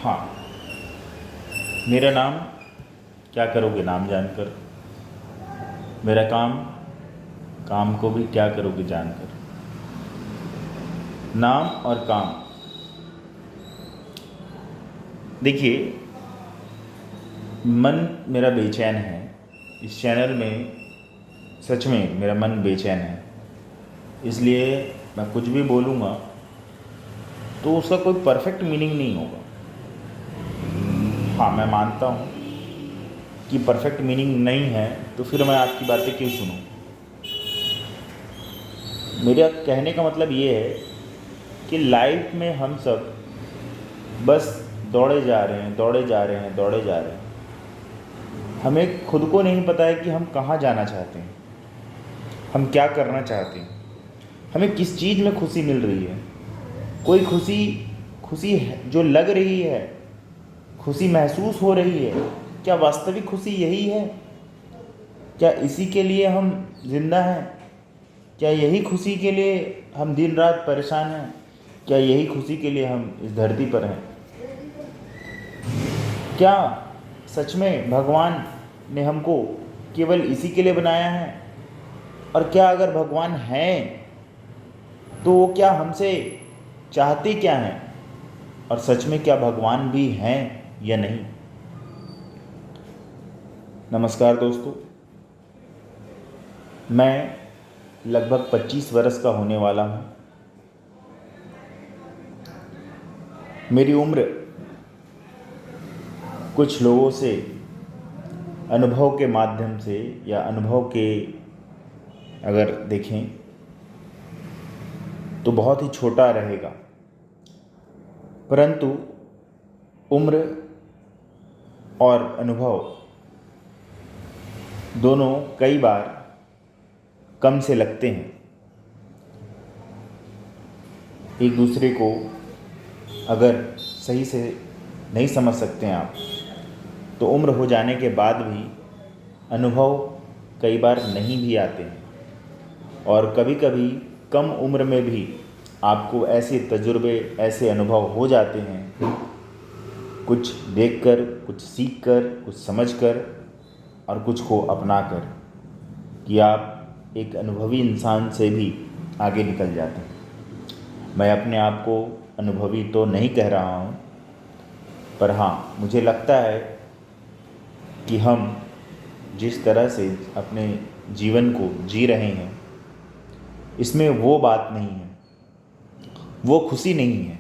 हाँ, मेरा नाम क्या करोगे नाम जानकर, मेरा काम काम को भी क्या करोगे जानकर। नाम और काम, देखिए, मन मेरा बेचैन है। इस चैनल में सच में मेरा मन बेचैन है, इसलिए मैं कुछ भी बोलूँगा तो उसका कोई परफेक्ट मीनिंग नहीं होगा। हाँ, मैं मानता हूँ कि परफेक्ट मीनिंग नहीं है, तो फिर मैं आपकी बातें क्यों सुनूं। मेरा कहने का मतलब ये है कि लाइफ में हम सब बस दौड़े जा रहे हैं, दौड़े जा रहे हैं, दौड़े जा रहे हैं। हमें खुद को नहीं पता है कि हम कहाँ जाना चाहते हैं, हम क्या करना चाहते हैं, हमें किस चीज़ में खुशी मिल रही है। कोई खुशी खुशी है जो लग रही है, खुशी महसूस हो रही है, क्या वास्तविक खुशी यही है? क्या इसी के लिए हम जिंदा हैं? क्या यही खुशी के लिए हम दिन रात परेशान हैं? क्या यही खुशी के लिए हम इस धरती पर हैं? क्या सच में भगवान ने हमको केवल इसी के लिए बनाया है? और क्या अगर भगवान हैं तो वो क्या हमसे चाहते क्या हैं? और सच में क्या भगवान भी हैं या नहीं? नमस्कार दोस्तों, मैं लगभग 25 वर्ष का होने वाला हूँ। मेरी उम्र कुछ लोगों से अनुभव के माध्यम से या अनुभव के अगर देखें तो बहुत ही छोटा रहेगा, परंतु उम्र और अनुभव दोनों कई बार कम से लगते हैं। एक दूसरे को अगर सही से नहीं समझ सकते हैं आप, तो उम्र हो जाने के बाद भी अनुभव कई बार नहीं भी आते हैं। और कभी कभी कम उम्र में भी आपको ऐसे तजुर्बे, ऐसे अनुभव हो जाते हैं, कुछ देखकर, कुछ सीखकर, कुछ समझकर और कुछ को अपनाकर, कि आप एक अनुभवी इंसान से भी आगे निकल जाते हैं। मैं अपने आप को अनुभवी तो नहीं कह रहा हूँ, पर हाँ, मुझे लगता है कि हम जिस तरह से अपने जीवन को जी रहे हैं, इसमें वो बात नहीं है, वो खुशी नहीं है।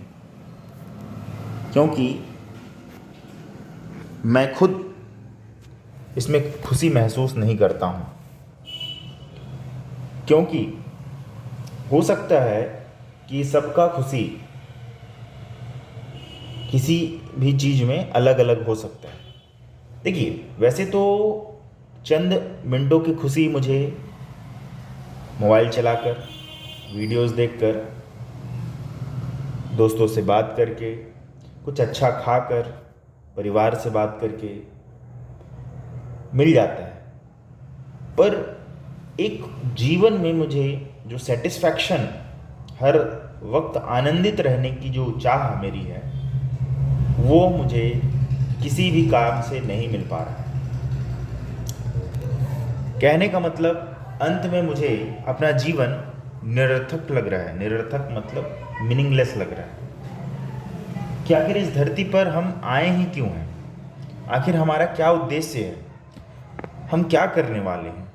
क्योंकि मैं खुद इसमें खुशी महसूस नहीं करता हूँ। क्योंकि हो सकता है कि सबका खुशी किसी भी चीज़ में अलग अलग हो सकता है। देखिए, वैसे तो चंद मिनटों की खुशी मुझे मोबाइल चलाकर, वीडियोस देखकर, दोस्तों से बात करके, कुछ अच्छा खाकर, परिवार से बात करके मिल जाता है। पर एक जीवन में मुझे जो सेटिस्फैक्शन, हर वक्त आनंदित रहने की जो चाह मेरी है, वो मुझे किसी भी काम से नहीं मिल पा रहा है। कहने का मतलब, अंत में मुझे अपना जीवन निरर्थक लग रहा है। निरर्थक मतलब मीनिंगलेस लग रहा है कि आखिर इस धरती पर हम आए ही क्यों हैं? आखिर हमारा क्या उद्देश्य है? हम क्या करने वाले हैं?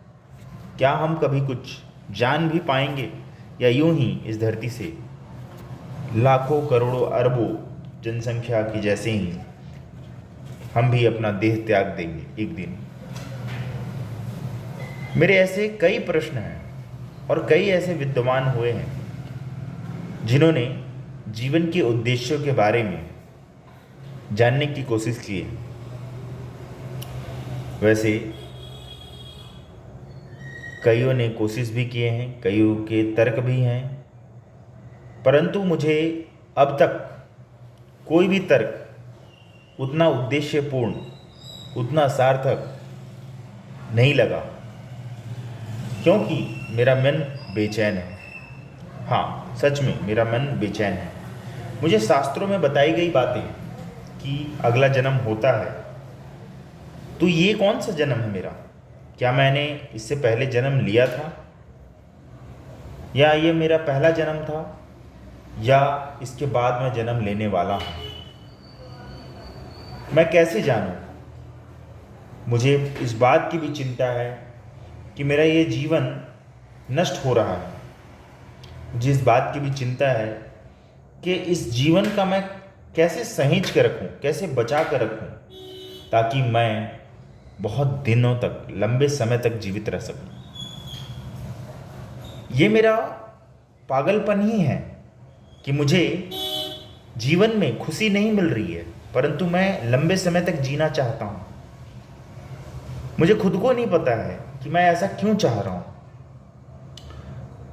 क्या हम कभी कुछ जान भी पाएंगे, या यूं ही इस धरती से लाखों करोड़ों अरबों जनसंख्या की जैसे ही हम भी अपना देह त्याग देंगे एक दिन? मेरे ऐसे कई प्रश्न हैं और कई ऐसे विद्वान हुए हैं जिन्होंने जीवन के उद्देश्यों के बारे में जानने की कोशिश की है। वैसे कईयों ने कोशिश भी किए हैं, कईयों के तर्क भी हैं, परंतु मुझे अब तक कोई भी तर्क उतना उद्देश्यपूर्ण, उतना सार्थक नहीं लगा, क्योंकि मेरा मन बेचैन है। हाँ, सच में मेरा मन बेचैन है। मुझे शास्त्रों में बताई गई बातें कि अगला जन्म होता है, तो ये कौन सा जन्म है मेरा? क्या मैंने इससे पहले जन्म लिया था, या ये मेरा पहला जन्म था, या इसके बाद मैं जन्म लेने वाला हूँ? मैं कैसे जानूँ? मुझे इस बात की भी चिंता है कि मेरा ये जीवन नष्ट हो रहा है। मुझे इस बात की भी चिंता है कि इस जीवन का मैं कैसे सहेज कर रखूं, कैसे बचा कर रखूं, ताकि मैं बहुत दिनों तक, लंबे समय तक जीवित रह सकूं। ये मेरा पागलपन ही है कि मुझे जीवन में खुशी नहीं मिल रही है, परंतु मैं लंबे समय तक जीना चाहता हूं। मुझे खुद को नहीं पता है कि मैं ऐसा क्यों चाह रहा हूं,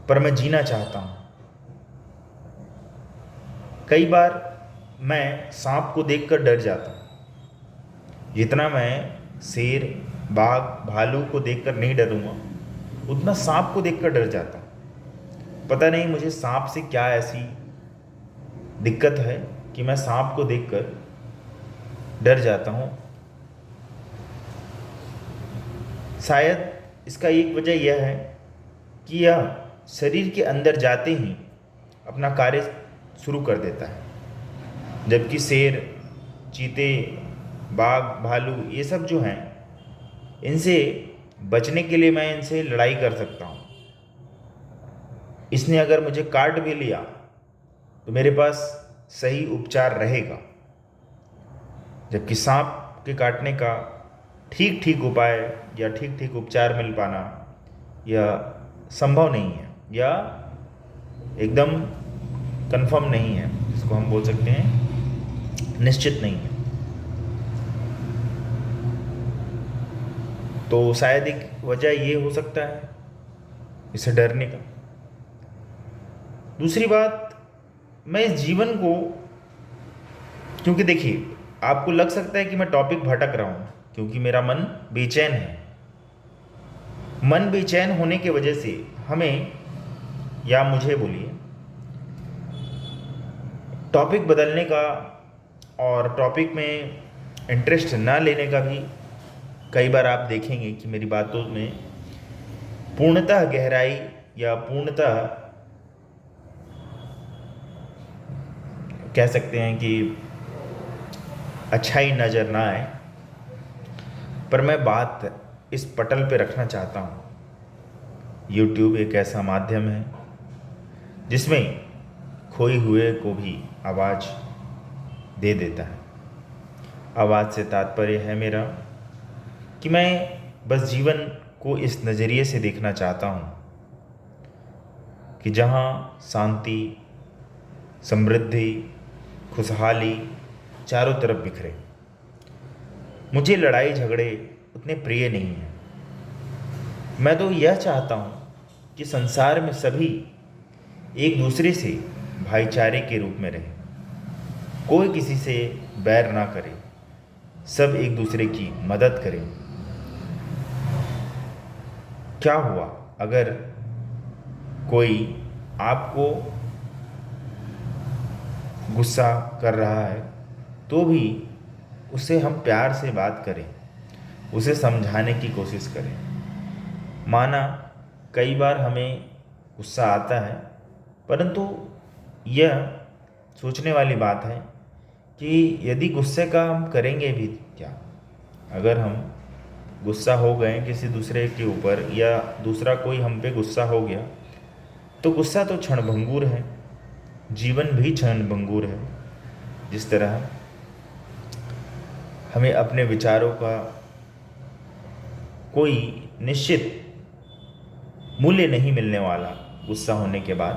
पर मैं जीना चाहता हूं। कई बार मैं सांप को देखकर डर जाता हूं। जितना मैं शेर, बाघ, भालू को देखकर नहीं डरूंगा, उतना सांप को देखकर डर जाता हूं। पता नहीं मुझे सांप से क्या ऐसी दिक्कत है कि मैं सांप को देखकर डर जाता हूं। शायद इसका एक वजह यह है कि यह शरीर के अंदर जाते ही अपना कार्य शुरू कर देता है, जबकि शेर, चीते, बाघ, भालू ये सब जो हैं, इनसे बचने के लिए मैं इनसे लड़ाई कर सकता हूँ। इसने अगर मुझे काट भी लिया तो मेरे पास सही उपचार रहेगा, जबकि सांप के काटने का ठीक ठीक उपाय या ठीक ठीक उपचार मिल पाना यह संभव नहीं है, या एकदम कंफर्म नहीं है, जिसको हम बोल सकते हैं निश्चित नहीं है। तो शायद एक वजह ये हो सकता है इसे डरने का। दूसरी बात, मैं इस जीवन को, क्योंकि देखिए आपको लग सकता है कि मैं टॉपिक भटक रहा हूँ, क्योंकि मेरा मन बेचैन है। मन बेचैन होने की वजह से हमें, या मुझे बोलिए, टॉपिक बदलने का और टॉपिक में इंटरेस्ट ना लेने का भी कई बार आप देखेंगे कि मेरी बातों में पूर्णतः गहराई या पूर्णतः कह सकते हैं कि अच्छाई नज़र ना आए, पर मैं बात इस पटल पे रखना चाहता हूँ। YouTube एक ऐसा माध्यम है जिसमें खोए हुए को भी आवाज़ दे देता है। आवाज़ से तात्पर्य है मेरा कि मैं बस जीवन को इस नज़रिए से देखना चाहता हूँ कि जहाँ शांति, समृद्धि, खुशहाली चारों तरफ बिखरे। मुझे लड़ाई झगड़े उतने प्रिय नहीं हैं। मैं तो यह चाहता हूँ कि संसार में सभी एक दूसरे से भाईचारे के रूप में रहें, कोई किसी से बैर ना करे, सब एक दूसरे की मदद करें। क्या हुआ अगर कोई आपको गुस्सा कर रहा है, तो भी उससे हम प्यार से बात करें, उसे समझाने की कोशिश करें। माना कई बार हमें गुस्सा आता है, परंतु यह सोचने वाली बात है कि यदि गुस्से का हम करेंगे भी क्या, अगर हम गुस्सा हो गए किसी दूसरे के ऊपर, या दूसरा कोई हम पे गुस्सा हो गया, तो गुस्सा तो क्षणभंगुर है, जीवन भी क्षणभंगुर है। जिस तरह हमें अपने विचारों का कोई निश्चित मूल्य नहीं मिलने वाला गुस्सा होने के बाद।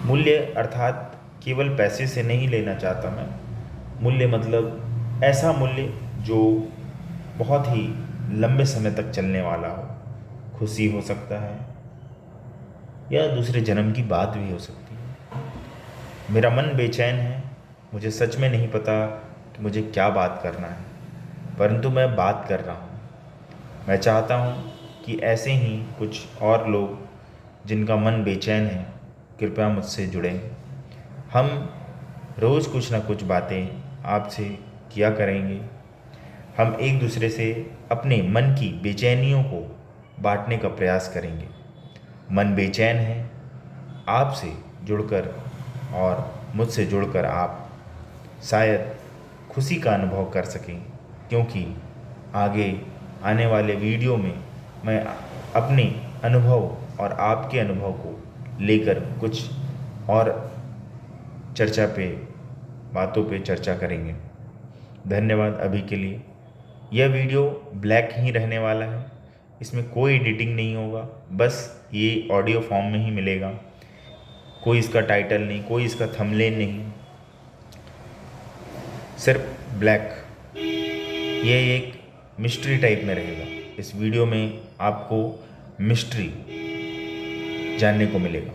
मूल्य अर्थात केवल पैसे से नहीं लेना चाहता मैं। मूल्य मतलब ऐसा मूल्य जो बहुत ही लंबे समय तक चलने वाला हो। खुशी हो सकता है या दूसरे जन्म की बात भी हो सकती है। मेरा मन बेचैन है, मुझे सच में नहीं पता कि मुझे क्या बात करना है, परंतु मैं बात कर रहा हूँ। मैं चाहता हूँ कि ऐसे ही कुछ और लोग जिनका मन बेचैन है, कृपया मुझसे जुड़ें। हम रोज़ कुछ ना कुछ बातें आपसे किया करेंगे। हम एक दूसरे से अपने मन की बेचैनियों को बांटने का प्रयास करेंगे। मन बेचैन है, आपसे जुड़कर और मुझसे जुड़कर आप शायद खुशी का अनुभव कर सकें, क्योंकि आगे आने वाले वीडियो में मैं अपने अनुभव और आपके अनुभव को लेकर कुछ और बातों पे चर्चा करेंगे। धन्यवाद अभी के लिए। यह वीडियो ब्लैक ही रहने वाला है, इसमें कोई एडिटिंग नहीं होगा, बस ये ऑडियो फॉर्म में ही मिलेगा। कोई इसका टाइटल नहीं, कोई इसका थंबनेल नहीं, सिर्फ ब्लैक। ये एक मिस्ट्री टाइप में रहेगा। इस वीडियो में आपको मिस्ट्री जानने को मिलेगा।